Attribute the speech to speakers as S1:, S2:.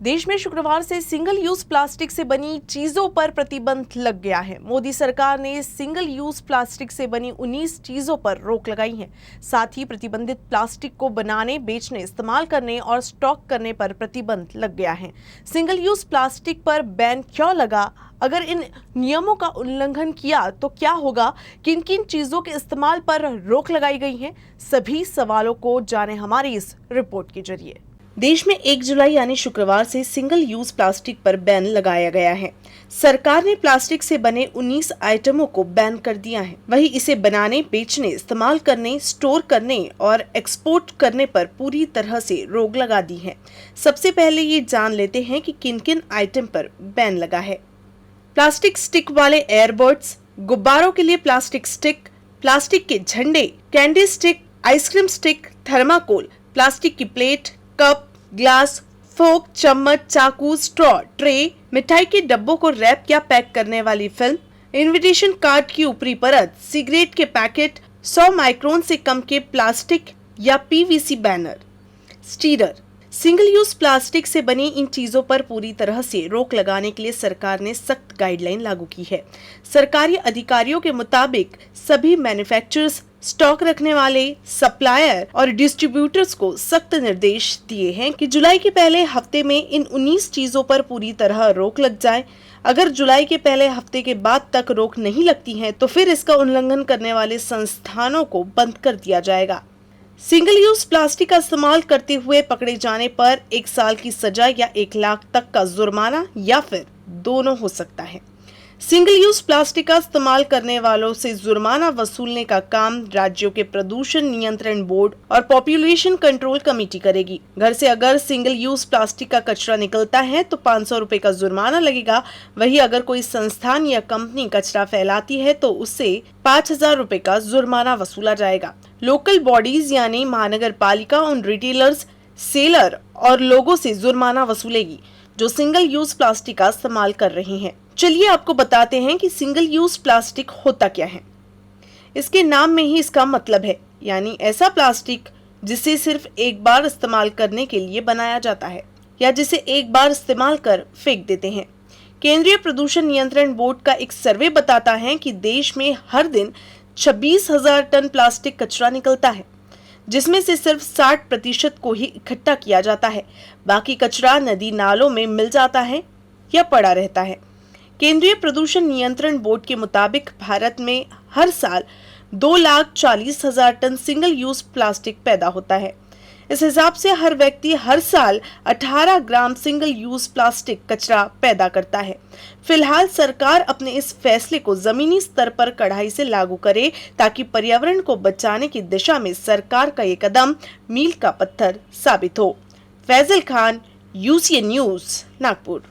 S1: देश में शुक्रवार से सिंगल यूज प्लास्टिक से बनी चीजों पर प्रतिबंध लग गया है। मोदी सरकार ने सिंगल यूज प्लास्टिक से बनी 19 चीजों पर रोक लगाई है। साथ ही प्रतिबंधित प्लास्टिक को बनाने, बेचने, इस्तेमाल करने और स्टॉक करने पर प्रतिबंध लग गया है। सिंगल यूज प्लास्टिक पर बैन क्यों लगा? अगर इन नियमों का उल्लंघन किया तो क्या होगा? किन किन चीजों के इस्तेमाल पर रोक लगाई गई है? सभी सवालों को जाने हमारी इस रिपोर्ट के जरिए। देश में 1 जुलाई यानी शुक्रवार से सिंगल यूज प्लास्टिक पर बैन लगाया गया है। सरकार ने प्लास्टिक से बने 19 आइटमों को बैन कर दिया है। वहीं इसे बनाने, बेचने, इस्तेमाल करने, स्टोर करने और एक्सपोर्ट करने पर पूरी तरह से रोक लगा दी है। सबसे पहले ये जान लेते हैं कि किन किन आइटम पर बैन लगा है। प्लास्टिक स्टिक वाले एयरबड्स, गुब्बारों के लिए प्लास्टिक स्टिक, प्लास्टिक के झंडे, candy stick, ice cream stick, thermocol, plastic की प्लेट, कप, ग्लास, फोक, चम्मच, चाकू, स्ट्रॉ, ट्रे, मिठाई के डब्बों को रैप या पैक करने वाली फिल्म, इनविटेशन कार्ड की ऊपरी परत, सिगरेट के पैकेट, 100 माइक्रोन से कम के प्लास्टिक या PVC banner, stirrer. Single use plastic से बनी इन चीजों पर पूरी तरह से रोक लगाने के लिए सरकार ने सख्त गाइडलाइन लागू की है। सरकारी अधिकारियों के मुताबिक सभी मैन्युफैक्चरर्स, स्टॉक रखने वाले, सप्लायर और डिस्ट्रीब्यूटर्स को सख्त निर्देश दिए हैं कि जुलाई के पहले हफ्ते में इन 19 चीजों पर पूरी तरह रोक लग जाए। अगर जुलाई के पहले हफ्ते के बाद तक रोक नहीं लगती है तो फिर इसका उल्लंघन करने वाले संस्थानों को बंद कर दिया जाएगा। सिंगल यूज प्लास्टिक का इस्तेमाल करते हुए पकड़े जाने पर 1 साल की सजा या 1 लाख तक का जुर्माना या फिर दोनों हो सकता है। सिंगल यूज प्लास्टिक का इस्तेमाल करने वालों से जुर्माना वसूलने का काम राज्यों के प्रदूषण नियंत्रण बोर्ड और पॉपुलेशन कंट्रोल कमेटी करेगी। घर से अगर सिंगल यूज प्लास्टिक का कचरा निकलता है तो 500 रुपए का जुर्माना लगेगा। वहीं अगर कोई संस्थान या कंपनी कचरा फैलाती है तो उससे 5000 रुपए का जुर्माना वसूला जाएगा। लोकल बॉडीज यानी महानगर पालिका उन रिटेलर्स, सेलर और लोगों से जुर्माना वसूलेगी जो सिंगल यूज प्लास्टिक का इस्तेमाल कर रहे हैं। चलिए आपको बताते हैं कि सिंगल यूज प्लास्टिक होता क्या है। इसके नाम में ही इसका मतलब है, यानी ऐसा प्लास्टिक जिसे सिर्फ एक बार इस्तेमाल करने के लिए बनाया जाता है या जिसे एक बार इस्तेमाल कर फेंक देते हैं। केंद्रीय प्रदूषण नियंत्रण बोर्ड का एक सर्वे बताता है कि देश में हर दिन 26,000 टन प्लास्टिक कचरा निकलता है, जिसमें से सिर्फ 60% को ही इकट्ठा किया जाता है। बाकी कचरा नदी नालों में मिल जाता है या पड़ा रहता है। केंद्रीय प्रदूषण नियंत्रण बोर्ड के मुताबिक भारत में हर साल 2,40,000 टन सिंगल यूज प्लास्टिक पैदा होता है। इस हिसाब से हर व्यक्ति हर साल 18 ग्राम सिंगल यूज प्लास्टिक कचरा पैदा करता है। फिलहाल सरकार अपने इस फैसले को जमीनी स्तर पर कड़ाई से लागू करे ताकि पर्यावरण को बचाने की दिशा में सरकार का ये कदम मील का पत्थर साबित हो। Faizal Khan, UCN news, Nagpur.